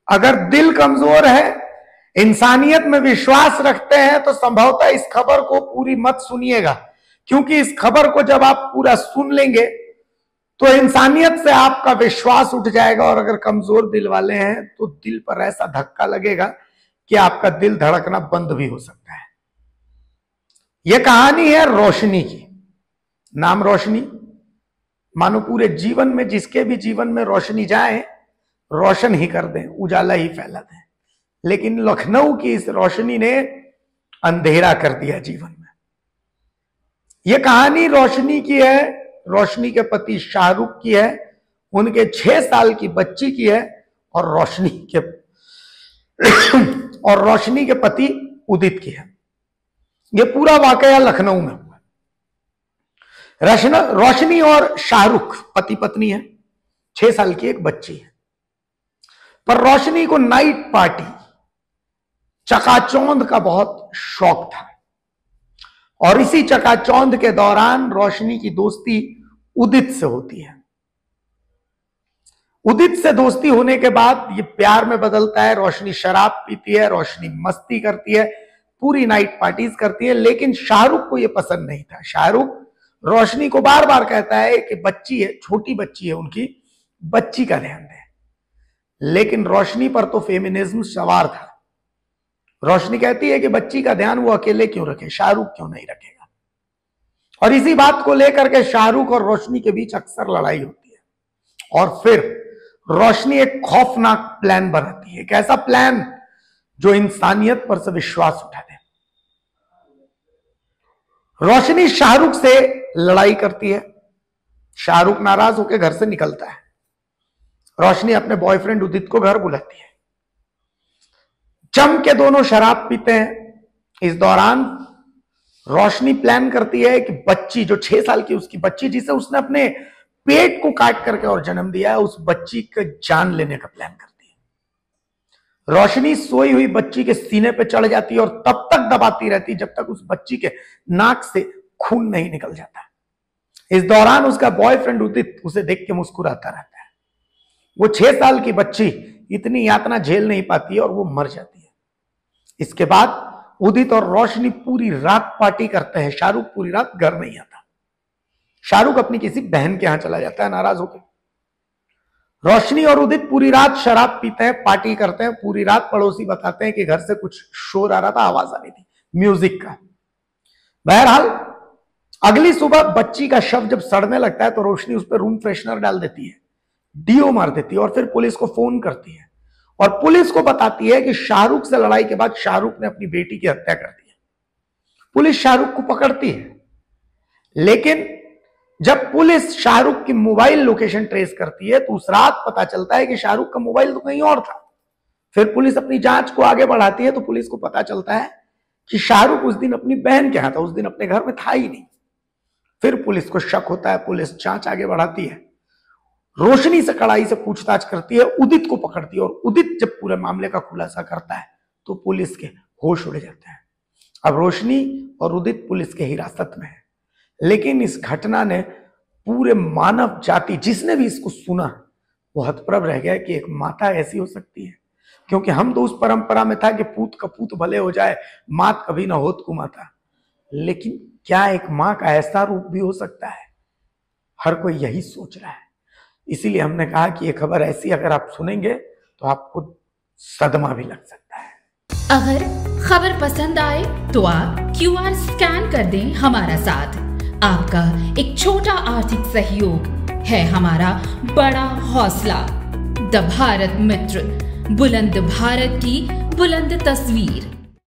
अगर दिल कमजोर है, इंसानियत में विश्वास रखते हैं, तो संभवतः इस खबर को पूरी मत सुनिएगा, क्योंकि इस खबर को जब आप पूरा सुन लेंगे तो इंसानियत से आपका विश्वास उठ जाएगा। और अगर कमजोर दिल वाले हैं तो दिल पर ऐसा धक्का लगेगा कि आपका दिल धड़कना बंद भी हो सकता है। यह कहानी है रोशनी की। नाम रोशनी, मानो पूरे जीवन में, जिसके भी जीवन में रोशनी जाए, रोशन ही कर दें, उजाला ही फैला दें। लेकिन लखनऊ की इस रोशनी ने अंधेरा कर दिया जीवन में। यह कहानी रोशनी की है, रोशनी के पति शाहरुख की है, उनके 6 साल की बच्ची की है, और रोशनी के पति उदित की है। यह पूरा वाकया लखनऊ में हुआ। रोशनी और शाहरुख पति पत्नी है, 6 साल की एक बच्ची है। पर रोशनी को नाइट पार्टी, चकाचौंध का बहुत शौक था, और इसी चकाचौंध के दौरान रोशनी की दोस्ती उदित से होती है। उदित से दोस्ती होने के बाद ये प्यार में बदलता है। रोशनी शराब पीती है, रोशनी मस्ती करती है, पूरी नाइट पार्टीज करती है। लेकिन शाहरुख को यह पसंद नहीं था। शाहरुख रोशनी को बार बार कहता है कि बच्ची है, छोटी बच्ची है उनकी, बच्ची का ध्यान दे। लेकिन रोशनी पर तो फेमिनिज्म सवार था। रोशनी कहती है कि बच्ची का ध्यान वो अकेले क्यों रखे, शाहरुख क्यों नहीं रखेगा। और इसी बात को लेकर के शाहरुख और रोशनी के बीच अक्सर लड़ाई होती है। और फिर रोशनी एक खौफनाक प्लान बनाती है, एक ऐसा प्लान जो इंसानियत पर से विश्वास उठा दे। रोशनी शाहरुख से लड़ाई करती है। शाहरुख नाराज होकर घर से निकलता है। रोशनी अपने बॉयफ्रेंड उदित को घर बुलाती है। जम के दोनों शराब पीते हैं। इस दौरान रोशनी प्लान करती है कि बच्ची, जो 6 साल की उसकी बच्ची, जिसे उसने अपने पेट को काट करके और जन्म दिया है, उस बच्ची का जान लेने का प्लान करती है। रोशनी सोई हुई बच्ची के सीने पे चढ़ जाती है और तब तक दबाती रहती है जब तक उस बच्ची के नाक से खून नहीं निकल जाता। इस दौरान उसका बॉयफ्रेंड उदित उसे देख के मुस्कुराता रहता है। वो 6 साल की बच्ची इतनी यातना झेल नहीं पाती है और वो मर जाती है। इसके बाद उदित और रोशनी पूरी रात पार्टी करते हैं। शाहरुख पूरी रात घर नहीं आता। शाहरुख अपनी किसी बहन के यहां चला जाता है नाराज होकर। रोशनी और उदित पूरी रात शराब पीते हैं, पार्टी करते हैं। पूरी रात पड़ोसी बताते हैं कि घर से कुछ शोर आ रहा था, आवाज आ रही थी म्यूजिक का। बहरहाल अगली सुबह बच्ची का शव जब सड़ने लगता है तो रोशनी उस पर रूम फ्रेशनर डाल देती है, डीओ मार देती है, और फिर पुलिस को फोन करती है। और पुलिस को बताती है कि शाहरुख से लड़ाई के बाद शाहरुख ने अपनी बेटी की हत्या कर दी है। पुलिस शाहरुख को पकड़ती है। लेकिन जब पुलिस शाहरुख की मोबाइल लोकेशन ट्रेस करती है तो उस रात पता चलता है कि शाहरुख का मोबाइल तो कहीं और था। फिर पुलिस अपनी जांच को आगे बढ़ाती है तो पुलिस को पता चलता है कि शाहरुख उस दिन अपनी बहन के यहां था, उस दिन अपने घर में था ही नहीं। फिर पुलिस को शक होता है, पुलिस जांच आगे बढ़ाती है, रोशनी से कड़ाई से पूछताछ करती है, उदित को पकड़ती है। और उदित जब पूरे मामले का खुलासा करता है तो पुलिस के होश उड़ जाते हैं। अब रोशनी और उदित पुलिस के हिरासत में है। लेकिन इस घटना ने पूरे मानव जाति, जिसने भी इसको सुना, वो हतप्रभ रह गया कि एक माता ऐसी हो सकती है। क्योंकि हम तो उस परंपरा में था कि पूत कपूत भले हो जाए, मात कभी ना होत कुमाता। लेकिन क्या एक मां का ऐसा रूप भी हो सकता है? हर कोई यही सोच रहा है। इसीलिए हमने कहा कि ये खबर ऐसी अगर आप सुनेंगे तो आपको सदमा भी लग सकता है। अगर खबर पसंद आए तो आप QR स्कैन कर दें हमारा साथ। आपका एक छोटा आर्थिक सहयोग है हमारा बड़ा हौसला। द भारत मित्र, बुलंद भारत की बुलंद तस्वीर।